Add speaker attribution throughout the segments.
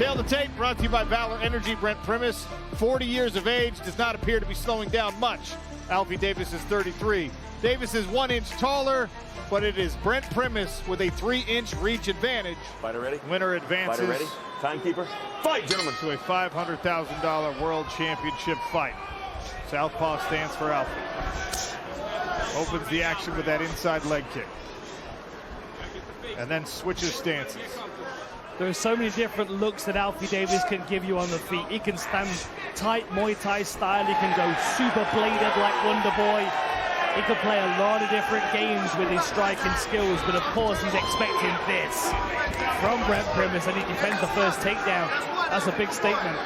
Speaker 1: Tail the tape, brought to you by Valor Energy. Brent Primus, 40 years of age, does not appear to be slowing down much. Alfie Davis is 33. Davis is 1 inch taller, but it is Brent Primus with a 3-inch reach advantage.
Speaker 2: Fighter ready?
Speaker 1: Winner advances.
Speaker 2: Fighter ready? Timekeeper. Fight, gentlemen.
Speaker 1: To a $500,000 World Championship fight. Southpaw stands for Alfie. Opens the action with that inside leg kick. And then switches stances.
Speaker 3: There are so many different looks that Alfie Davis can give you on the feet. He can stand tight Muay Thai style. He can go super bladed like Wonder Boy. He can play a lot of different games with his striking skills, but of course he's expecting this from Brent Primus, and he defends the first takedown. That's a big statement.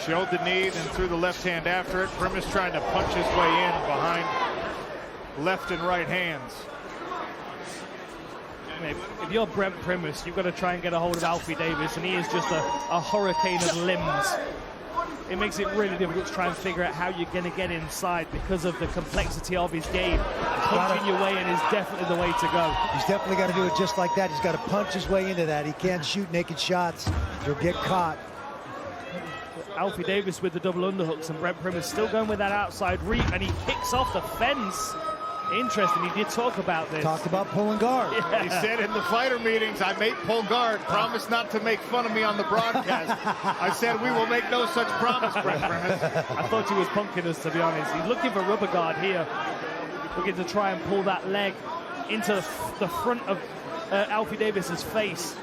Speaker 1: Showed the knee, then threw the left hand after it. Primus trying to punch his way in behind left and right hands.
Speaker 3: If you're Brent Primus, you've got to try and get a hold of Alfie Davis, and he is just a hurricane of limbs. It makes it really difficult to try and figure out how you're going to get inside because of the complexity of his game. Punching your way in is definitely the way to go.
Speaker 4: He's definitely got to do it just like that. He's got to punch his way into that. He can't shoot naked shots. He'll get caught.
Speaker 3: Alfie Davis with the double underhooks, and Brent Primus still going with that outside reach, and he kicks off the fence. Interesting, he did talk about this.
Speaker 4: Talked about pulling guard.
Speaker 1: Yeah. He said in the fighter meetings, I may pull guard, promise not to make fun of me on the broadcast. I said we will make no such promise, Brent Primus.
Speaker 3: I thought he was punking us, to be honest. He's looking for rubber guard here, looking to try and pull that leg into the front of Alfie Davis's face.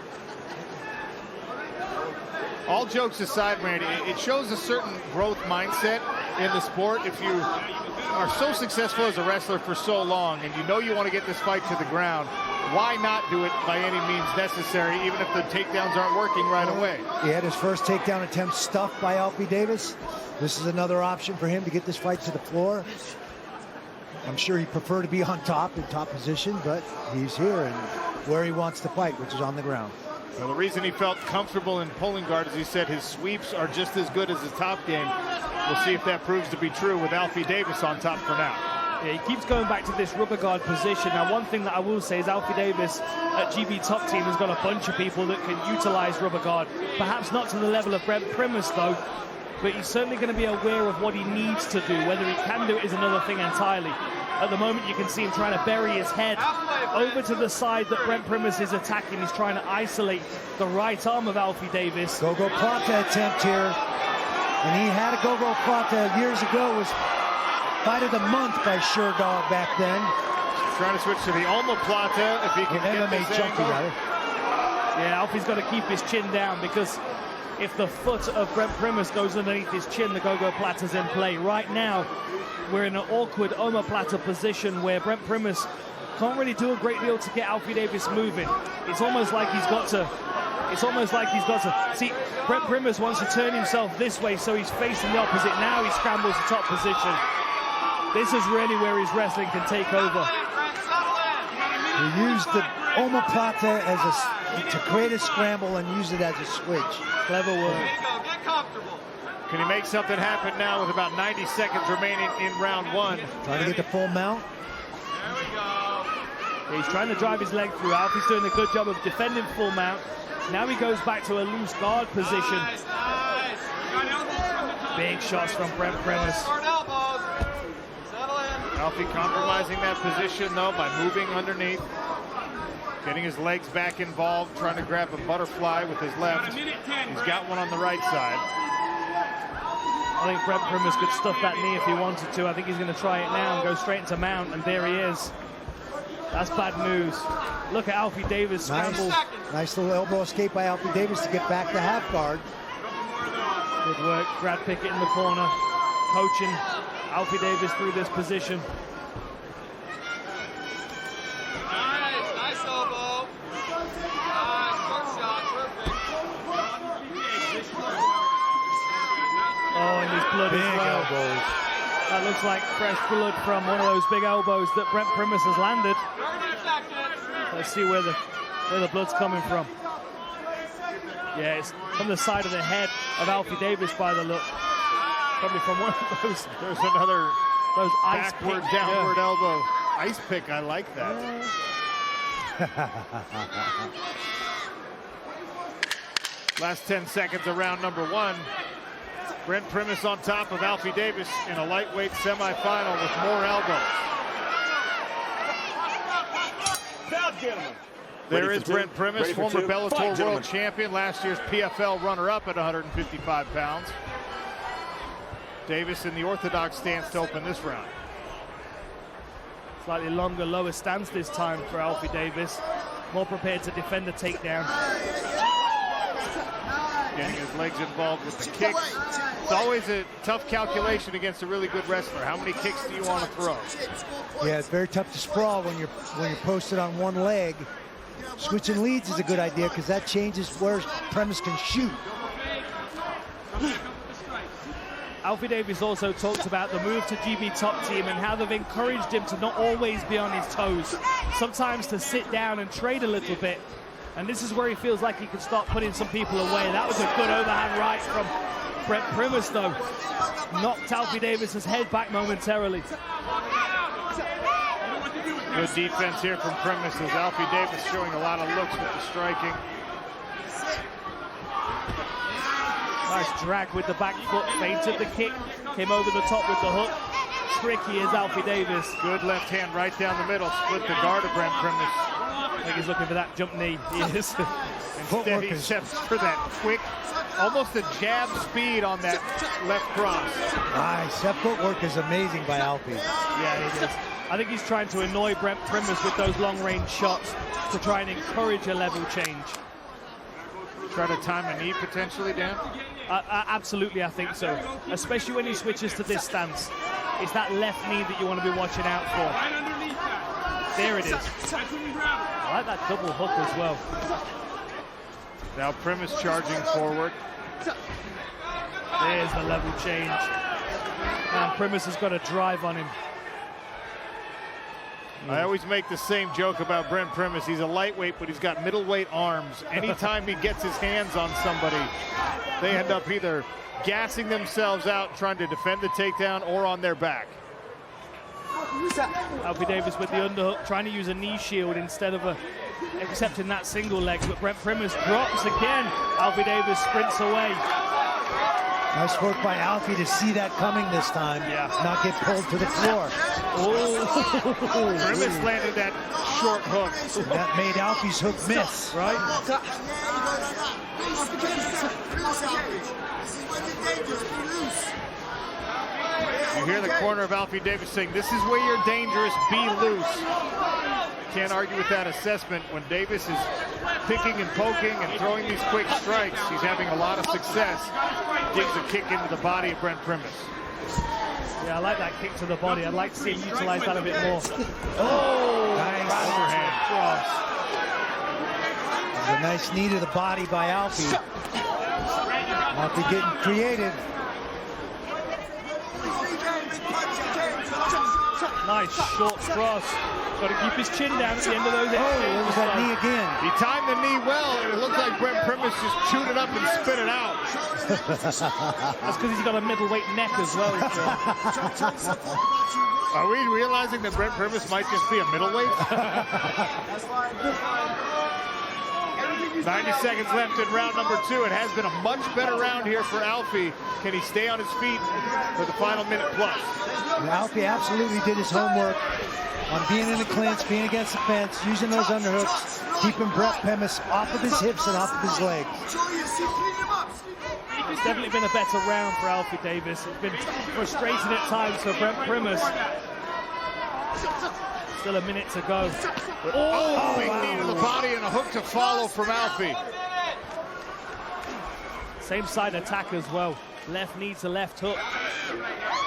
Speaker 1: All jokes aside, Randy, it shows a certain growth mindset in the sport. If you are so successful as a wrestler for so long and you know you want to get this fight to the ground, why not do it by any means necessary, even if the takedowns aren't working right away?
Speaker 4: He had his first takedown attempt stuffed by Alfie Davis. This is another option for him to get this fight to the floor. I'm sure he'd prefer to be on top, in top position, but he's here and where he wants to fight, which is on the ground.
Speaker 1: Well, the reason he felt comfortable in pulling guard is he said his sweeps are just as good as his top game. We'll see if that proves to be true with Alfie Davis on top for now.
Speaker 3: Yeah, he keeps going back to this rubber guard position. Now, one thing that I will say is Alfie Davis at GB Top Team has got a bunch of people that can utilize rubber guard. Perhaps not to the level of Brent Primus, though, but he's certainly going to be aware of what he needs to do. Whether he can do it is another thing entirely. At the moment, you can see him trying to bury his head over to the side that Brent Primus is attacking. He's trying to isolate the right arm of Alfie Davis.
Speaker 4: 𝗘𝗨𝗥𝗢𝗣 attempt here. And he had a 𝗘𝗨𝗥𝗢𝗣 years ago. It was Fight of the Month by 𝗟𝗘𝗥𝗢𝗣 back then.
Speaker 1: Trying to switch to the 𝗟𝗨𝗥𝗢𝗣 if he can get
Speaker 4: MMA
Speaker 1: this
Speaker 4: junkie,
Speaker 1: angle.
Speaker 4: rather.
Speaker 3: Yeah, Alfie's got to keep his chin down, because if the foot of Brent Primus goes underneath his chin, the 𝗘𝗨𝗥𝗢𝗣's in play. Right now, we're in an awkward 𝗟𝗨𝗥𝗢𝗣 position where Brent Primus can't really do a great deal to get Alfie Davis moving. It's almost like he's got to. See, Brent Primus wants to turn himself this way, so he's facing the opposite. Now he scrambles the top position. This is really where his wrestling can take over.
Speaker 4: He used the 𝗟𝗨𝗥𝗢𝗣 as to create a scramble and use it as a switch.
Speaker 3: Clever work.
Speaker 5: Get comfortable.
Speaker 1: Can he make something happen now with about 90 seconds remaining in round one?
Speaker 4: Trying to get the full mount.
Speaker 5: There we go.
Speaker 3: He's trying to drive his leg through. Alfie's doing a good job of defending full mount. Now he goes back to a loose guard position.
Speaker 5: Nice, nice. We got elbows from the top.
Speaker 3: Big shots from Brent Primus.
Speaker 5: Hard elbows. Settle in.
Speaker 1: Alfie compromising that position, though, by moving underneath. Getting his legs back involved, trying to grab a butterfly with his left. He's got one on the right side.
Speaker 3: I think Brent Primus could stuff that knee if he wanted to. I think he's going to try it now and go straight into mount, and there he is. That's bad news. Look at Alfie Davis scramble.
Speaker 4: Nice little elbow escape by Alfie Davis to get back to half guard.
Speaker 3: Good work. Brad Pickett in the corner, coaching Alfie Davis through this position.
Speaker 5: Nice, nice elbow. Nice, short shot, perfect.
Speaker 3: Oh, and his blood
Speaker 4: Big
Speaker 3: as well.
Speaker 4: elbows.
Speaker 3: That looks like fresh blood from one of those big elbows that Brent Primus has landed. Let's see where the blood's coming from. Yeah, it's from the side of the head of Alfie Davis by the look. Probably from one of those.
Speaker 1: There's another
Speaker 3: Those ice
Speaker 1: backward,
Speaker 3: pick,
Speaker 1: downward elbow. Ice pick, I like that. Last 10 seconds of round number 1. Brent Primus on top of Alfie Davis in a lightweight semifinal with more elbows. There is Brent Primus, former Bellator World Champion, last year's PFL runner-up at 155 pounds. Davis in the orthodox stance to open this round.
Speaker 3: Slightly longer, lower stance this time for Alfie Davis. More prepared to defend the takedown.
Speaker 1: Getting his legs involved with the kicks. It's always a tough calculation against a really good wrestler. How many kicks do you want to throw?
Speaker 4: Yeah, it's very tough to sprawl when you're posted on one leg. Switching leads is a good idea because that changes where Primus can shoot.
Speaker 3: Alfie Davis also talked about the move to GB Top Team and how they've encouraged him to not always be on his toes, sometimes to sit down and trade a little bit. And this is where he feels like he can start putting some people away. That was a good overhand right from Brent Primus, though. Knocked Alfie Davis's head back momentarily.
Speaker 1: Good defense here from Primus as Alfie Davis showing a lot of looks with the striking.
Speaker 3: Nice drag with the back foot, feinted the kick, came over the top with the hook. Tricky is Alfie Davis.
Speaker 1: Good left hand right down the middle, split the guard of Brent Primus.
Speaker 3: I think he's looking for that jump knee. He is.
Speaker 1: Instead he steps for that quick, almost a jab speed on that left cross.
Speaker 4: Nice, that footwork is amazing by Alfie.
Speaker 3: Yeah, it is. I think he's trying to annoy Brent Primus with those long-range shots to try and encourage a level change.
Speaker 1: Try to time a knee potentially, Dan?
Speaker 3: Absolutely, I think so. Especially when he switches to this stance. It's that left knee that you want to be watching out for. There it is. I like that double hook as well.
Speaker 1: Now Primus charging forward.
Speaker 3: There's the level change. And Primus has got a drive on him.
Speaker 1: I always make the same joke about Brent Primus. He's a lightweight, but he's got middleweight arms. Anytime he gets his hands on somebody, they end up either gassing themselves out trying to defend the takedown or on their back.
Speaker 3: Alfie Davis with the underhook, trying to use a knee shield instead of accepting that single leg, but Brent Primus drops again. Alfie Davis sprints away.
Speaker 4: Nice work by Alfie to see that coming this time, not get pulled to the floor.
Speaker 1: Oh, Primus landed that short hook.
Speaker 4: That made Alfie's hook miss.
Speaker 3: Right?
Speaker 1: You hear the corner of Alfie Davis saying, this is where you're dangerous, be loose. Can't argue with that assessment. When Davis is picking and poking and throwing these quick strikes, he's having a lot of success. Gives a kick into the body of Brent Primus.
Speaker 3: Yeah, I like that kick to the body. I'd like to see him utilize that a bit more.
Speaker 1: Oh,
Speaker 4: nice
Speaker 1: overhand cross.
Speaker 4: A nice knee to the body by Alfie. Alfie getting creative.
Speaker 3: Nice short cross. Got to keep his chin down at the end of those.
Speaker 4: Oh, there was that knee again.
Speaker 1: He timed the knee well, and it looked like Brent Primus just chewed it up and spit it out.
Speaker 3: That's because he's got a middleweight neck as well.
Speaker 1: Are we realizing that Brent Primus might just be a middleweight? 90 seconds left in round number 2. It has been a much better round here for Alfie. Can he stay on his feet for the final minute plus?
Speaker 4: And Alfie absolutely did his homework on being in the clinch, being against the fence, using those underhooks, keeping Brent Primus off of his hips and off of his legs.
Speaker 3: It's definitely been a better round for Alfie Davis. It's been frustrating at times for Brent Primus. Still a minute to go.
Speaker 1: Oh, big knee to the body and a hook to follow from Alfie.
Speaker 3: Same side attack as well. Left knee to left hook.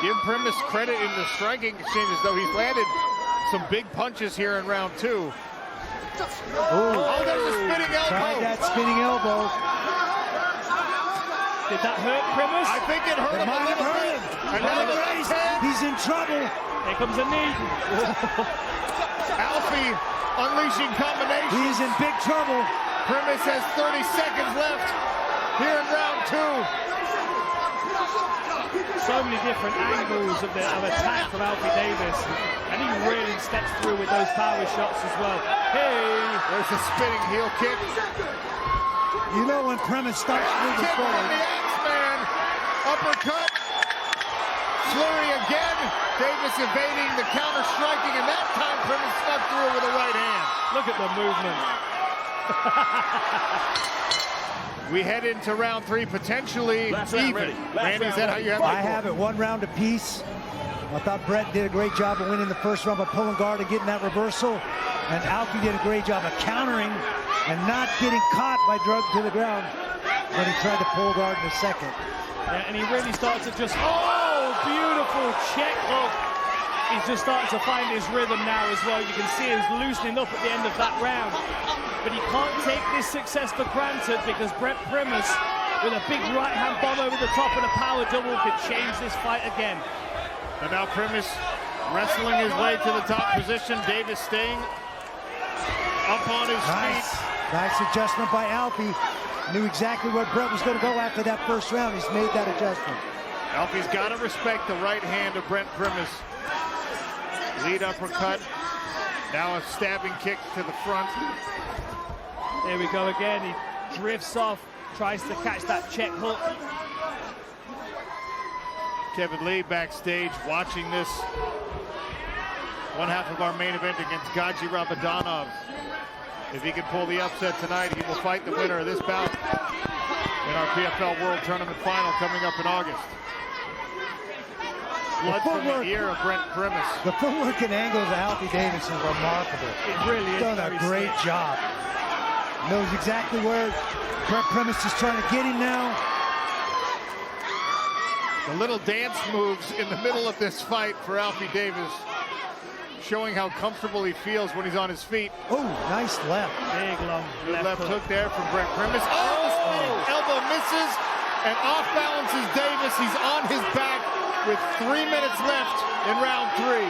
Speaker 1: Give Primus credit in the striking exchanges, though he's landed some big punches here in round 2. Oh, there's a spinning elbow.
Speaker 4: Tried that spinning elbow.
Speaker 3: Did that hurt Primus?
Speaker 1: I think it hurt him a little bit. And now the left hand.
Speaker 4: He's in trouble.
Speaker 3: Here comes a knee.
Speaker 1: Alfie unleashing combination.
Speaker 4: He's in big trouble.
Speaker 1: Primus has 30 seconds left here in round 2.
Speaker 3: So many different angles of attack from Alfie Davis, and he really steps through with those power shots as well. Hey,
Speaker 1: there's a spinning heel kick.
Speaker 4: You know when Primus starts moving
Speaker 1: Kick from
Speaker 4: forward.
Speaker 1: the Axeman. Uppercut. Flurry again. Davis evading the counter striking, and that time Primus snuck through with a right hand.
Speaker 3: Look at the movement.
Speaker 1: We head into round 3, potentially
Speaker 2: Last round
Speaker 1: even.
Speaker 2: ready. Last
Speaker 1: Randy, is
Speaker 2: round
Speaker 1: that how
Speaker 2: ready.
Speaker 1: you have
Speaker 4: I
Speaker 1: it?
Speaker 4: have it 1 round apiece. I thought Brent did a great job of winning the first round by pulling guard and getting that reversal. And Alfie did a great job of countering and not getting caught by drug to the ground when he tried to pull guard in the second.
Speaker 3: Yeah, and he really starts to just, oh, beautiful check hook. He's just starting to find his rhythm now as well. You can see he's loosening up at the end of that round. But he can't take this success for granted because Brent Primus, with a big right-hand bomb over the top and a power double, could change this fight again.
Speaker 1: And now Primus wrestling his way to the top position. Davis staying up on his feet.
Speaker 4: Nice adjustment by Alfie. Knew exactly where Brent was going to go after that first round. He's made that adjustment.
Speaker 1: Alfie's got to respect the right hand of Brent Primus. Lead uppercut. Now a stabbing kick to the front.
Speaker 3: There we go again. He drifts off, tries to catch that check hook.
Speaker 1: Kevin Lee backstage watching this. One half of our main event against 𝗘𝗨𝗥𝗢𝗘. If he can pull the upset tonight, he will fight the winner of this bout in our PFL World Tournament final coming up in August. Blood from the ear of Brent Primus.
Speaker 4: The footwork and angles of Alfie Davis is remarkable.
Speaker 3: It really is.
Speaker 4: Done a great job. Knows exactly where Brent Primus is trying to get him now.
Speaker 1: The little dance moves in the middle of this fight for Alfie Davis, showing how comfortable he feels when he's on his feet.
Speaker 4: Oh, nice left.
Speaker 3: Big long
Speaker 1: Good left
Speaker 3: hook.
Speaker 1: hook there from Brent Primus. Oh! Elbow misses and off balances Davis. He's on his back with 3 minutes left in round 3.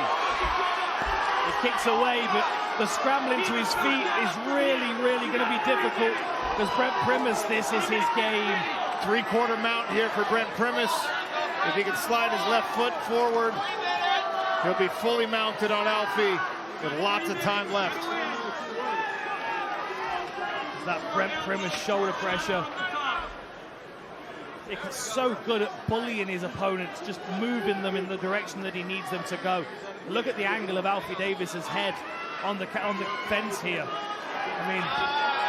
Speaker 3: He kicks away, but the scrambling to his feet is really, really going to be difficult because Brent Primus, this is his game.
Speaker 1: 3/4 mount here for Brent Primus. If he can slide his left foot forward, he'll be fully mounted on Alfie with lots of time left.
Speaker 3: That Brent Primus shoulder pressure. He's so good at bullying his opponents, just moving them in the direction that he needs them to go. Look at the angle of Alfie Davis's head on the fence here. I mean,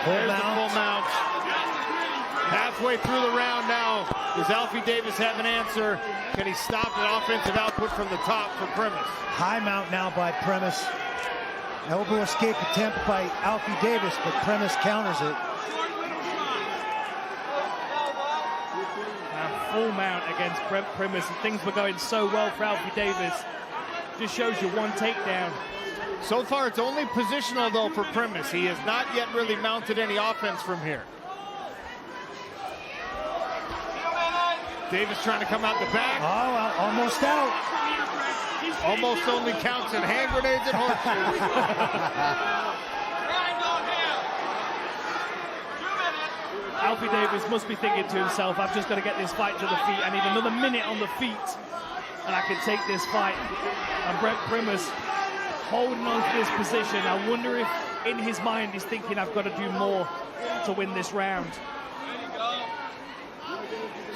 Speaker 1: there's the full mount. Halfway through the round now. Does Alfie Davis have an answer? Can he stop an offensive output from the top for Primus?
Speaker 4: High mount now by Primus. Elbow escape attempt by Alfie Davis, but Primus counters it.
Speaker 3: Full mount against Brent Primus, and things were going so well for Alfie Davis. Just shows you one takedown.
Speaker 1: So far, it's only positional, though, for Primus. He has not yet really mounted any offense from here. Davis trying to come out the back.
Speaker 4: Oh, almost out.
Speaker 1: Almost only counts in hand grenades and horseshoes.
Speaker 3: Alfie Davis must be thinking to himself, I've just got to get this fight to the feet. I need another minute on the feet, and I can take this fight. And Brent Primus holding on to this position. I wonder if in his mind he's thinking, I've got to do more to win this round.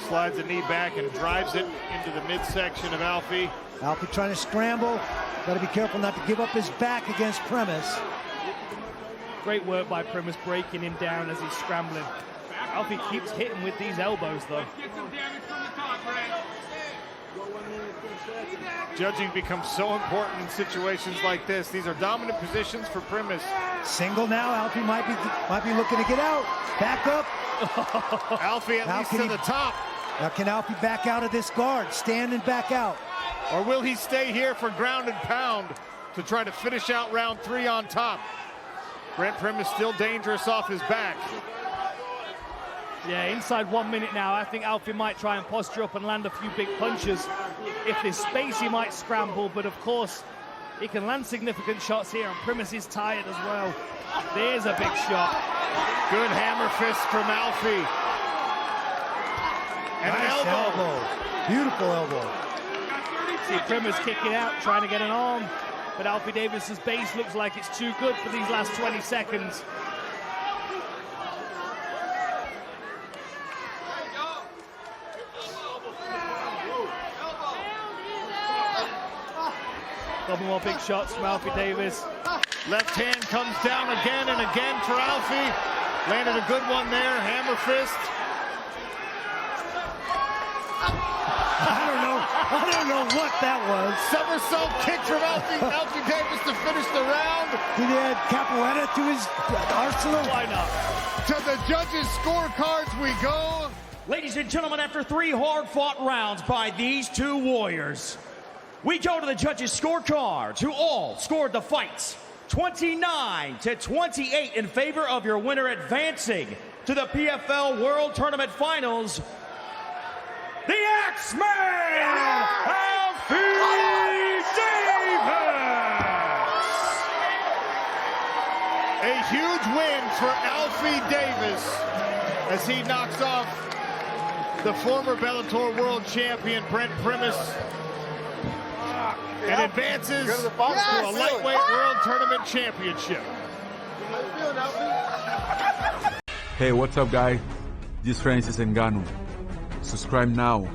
Speaker 1: Slides a knee back and drives it into the midsection of Alfie.
Speaker 4: Alfie trying to scramble. Got to be careful not to give up his back against Primus.
Speaker 3: Great work by Primus, breaking him down as he's scrambling. Alfie keeps hitting with these elbows, though.
Speaker 1: Judging becomes so important in situations like this. These are dominant positions for Primus.
Speaker 4: Single now. Alfie might be looking to get out. Back up.
Speaker 1: Alfie at least to the top.
Speaker 4: Now can Alfie back out of this guard? Stand and back out.
Speaker 1: Or will he stay here for ground and pound to try to finish out round 3 on top? Brent Primus still dangerous off his back.
Speaker 3: Yeah, inside 1 minute now. I think Alfie might try and posture up and land a few big punches. If there's space, he might scramble, but of course, he can land significant shots here, and Primus is tired as well. There's a big shot.
Speaker 1: Good hammer fist from Alfie. And
Speaker 4: nice
Speaker 1: an elbow.
Speaker 4: Beautiful elbow.
Speaker 3: See Primus kicking out, trying to get an arm, but Alfie Davis's base looks like it's too good for these last 20 seconds. Couple more big shots from Alfie Davis.
Speaker 1: Left hand comes down again and again for Alfie. Landed a good one there, hammer fist.
Speaker 4: I don't know what that was.
Speaker 1: Somersault kick from Alfie Davis to finish the round.
Speaker 4: Did he add capoeira to his arsenal?
Speaker 3: Why not?
Speaker 1: To the judges' scorecards we go.
Speaker 6: Ladies and gentlemen, after 3 hard-fought rounds by these two warriors, we go to the judges' scorecards, who all scored the fights 29-28 in favor of your winner, advancing to the PFL World Tournament Finals, the X-Man, Alfie Davis!
Speaker 1: A huge win for Alfie Davis as he knocks off the former Bellator World Champion Brent Primus and advances to a lightweight World Tournament Championship.
Speaker 7: Hey, what's up, guys? This is Francis Ngannou. Subscribe now.